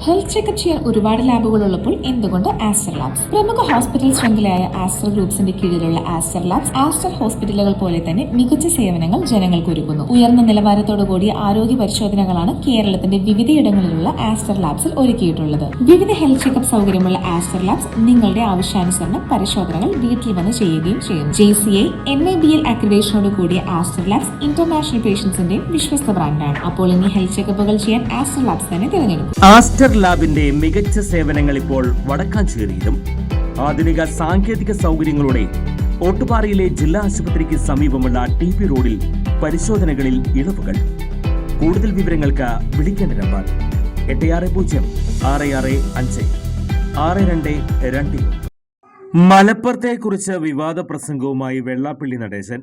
Health checkup ചെയ്യാൻ ഒരുപാട് ലാബുകൾ ഉള്ളപ്പോൾ എന്തുകൊണ്ട് ആസ്റ്റർ ലാബ്സ്? പ്രമുഖ ഹോസ്പിറ്റൽ ശൃംഖലയായ ആസ്റ്റർ ഗ്രൂപ്പ്സിന്റെ കീഴിലുള്ള ആസ്റ്റർ ലാബ്സ് ആസ്റ്റർ ഹോസ്പിറ്റലുകൾ പോലെ തന്നെ മികച്ച സേവനങ്ങൾ ജനങ്ങൾക്ക് ഒരുക്കുന്നു. ഉയർന്ന നിലവാരത്തോടു കൂടിയ ആരോഗ്യ പരിശോധനകളാണ് കേരളത്തിന്റെ വിവിധയിടങ്ങളിലുള്ള ആസ്റ്റർ ലാബ്സിൽ ഒരുക്കിയിട്ടുള്ളത്. വിവിധ ഹെൽത്ത് ചെക്കപ്പ് സൗകര്യമുള്ള ആസ്റ്റർ ലാബ്സ് നിങ്ങളുടെ ആവശ്യാനുസരണം പരിശോധനകൾ വീട്ടിൽ വന്ന് ചെയ്യുകയും ചെയ്യുന്നു. JCI NABL അക്രഡിറ്റേഷനോട് കൂടിയ ആസ്റ്റർ ലാബ്സ് ഇന്റർനാഷണൽ പേഷ്യൻസിന്റെ വിശ്വസ്ത ബ്രാൻഡാണ്. അപ്പോൾ ഇനി ഹെൽത്ത് ചെക്കപ്പുകൾ ചെയ്യാൻ ആസ്റ്റർ ലാബ്സ് തന്നെ തിരഞ്ഞെടുക്കും. ആസ്റ്റർ ലാബിന്റെ മികച്ച സേവനങ്ങൾ ഇപ്പോൾ വടക്കാഞ്ചേരിയിലും. ആധുനിക സാങ്കേതിക സൗകര്യങ്ങളോടെ ഓട്ടുപാറയിലെ ജില്ലാ ആശുപത്രിക്ക് സമീപമുള്ള TP റോഡിൽ പരിശോധനകളിൽ ഇളവുകൾ. കൂടുതൽ വിവരങ്ങൾക്ക് വിളിക്കേണ്ട നമ്പർ 8606656222. മലപ്പുറത്തെക്കുറിച്ച് വിവാദ പ്രസംഗവുമായി വെള്ളാപ്പള്ളി നടേശൻ.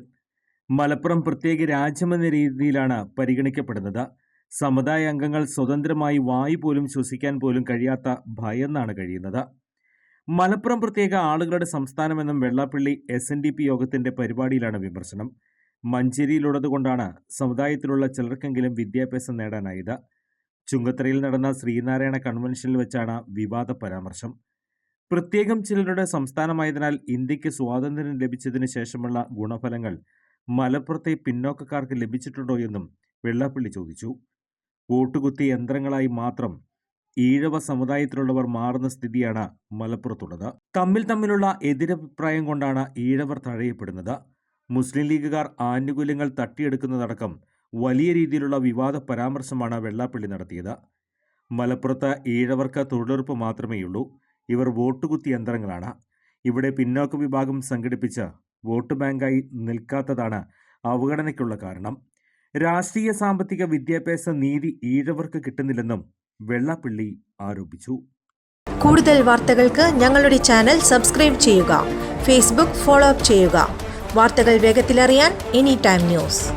മലപ്പുറം പ്രത്യേക രാജ്യമെന്ന രീതിയിലാണ് പരിഗണിക്കപ്പെടുന്നത്. സമുദായ അംഗങ്ങൾ സ്വതന്ത്രമായി വായു പോലും ശ്വസിക്കാൻ പോലും കഴിയാത്ത ഭയന്നാണ് കഴിയുന്നത്. മലപ്പുറം പ്രത്യേക ആളുകളുടെ സംസ്ഥാനമെന്നും വെള്ളാപ്പള്ളി SNDP യോഗത്തിന്റെ പരിപാടിയിലാണ് വിമർശനം. മഞ്ചേരിയിലുള്ളതുകൊണ്ടാണ് സമുദായത്തിലുള്ള ചിലർക്കെങ്കിലും വിദ്യാഭ്യാസം നേടാനായത്. ചുങ്കത്തറയിൽ നടന്ന ശ്രീനാരായണ കൺവെൻഷനിൽ വെച്ചാണ് വിവാദ പരാമർശം. പ്രത്യേകം ചിലരുടെ സംസ്ഥാനമായതിനാൽ ഇന്ത്യക്ക് സ്വാതന്ത്ര്യം ലഭിച്ചതിന് ശേഷമുള്ള ഗുണഫലങ്ങൾ മലപ്പുറത്തെ പിന്നോക്കക്കാർക്ക് ലഭിച്ചിട്ടുണ്ടോ എന്നും വെള്ളാപ്പള്ളി ചോദിച്ചു. വോട്ടുകുത്തി യന്ത്രങ്ങളായി മാത്രം ഈഴവ സമുദായത്തിലുള്ളവർ മാറുന്ന സ്ഥിതിയാണ് മലപ്പുറത്തുള്ളത്. തമ്മിലുള്ള എതിരഭിപ്രായം കൊണ്ടാണ് ഈഴവർ തഴയപ്പെടുന്നത്. മുസ്ലിം ലീഗുകാർ ആനുകൂല്യങ്ങൾ തട്ടിയെടുക്കുന്നതടക്കം വലിയ രീതിയിലുള്ള വിവാദ പരാമർശമാണ് വെള്ളാപ്പള്ളി നടത്തിയത്. മലപ്പുറത്ത് ഈഴവർക്ക് തൊഴിലുറപ്പ് മാത്രമേയുള്ളൂ. ഇവർ വോട്ടുകുത്തി യന്ത്രങ്ങളാണ്. ഇവിടെ പിന്നോക്ക വിഭാഗം സംഘടിപ്പിച്ച് വോട്ട് ബാങ്കായി നിൽക്കാത്തതാണ് അവഗണനയ്ക്കുള്ള കാരണം. രാഷ്ട്രീയ സാമ്പത്തിക വിദ്യാഭ്യാസ നീതി ഈഴവർക്ക് കിട്ടുന്നില്ലെന്നും വെള്ളാപ്പള്ളി ആരോപിച്ചു. കൂടുതൽ വാർത്തകൾക്ക് ഞങ്ങളുടെ ചാനൽ സബ്സ്ക്രൈബ് ചെയ്യുക. ഫേസ്ബുക്ക് ഫോളോ അപ്പ് ചെയ്യുക. വാർത്തകൾ വേഗത്തിലറിയാൻ Anytime News.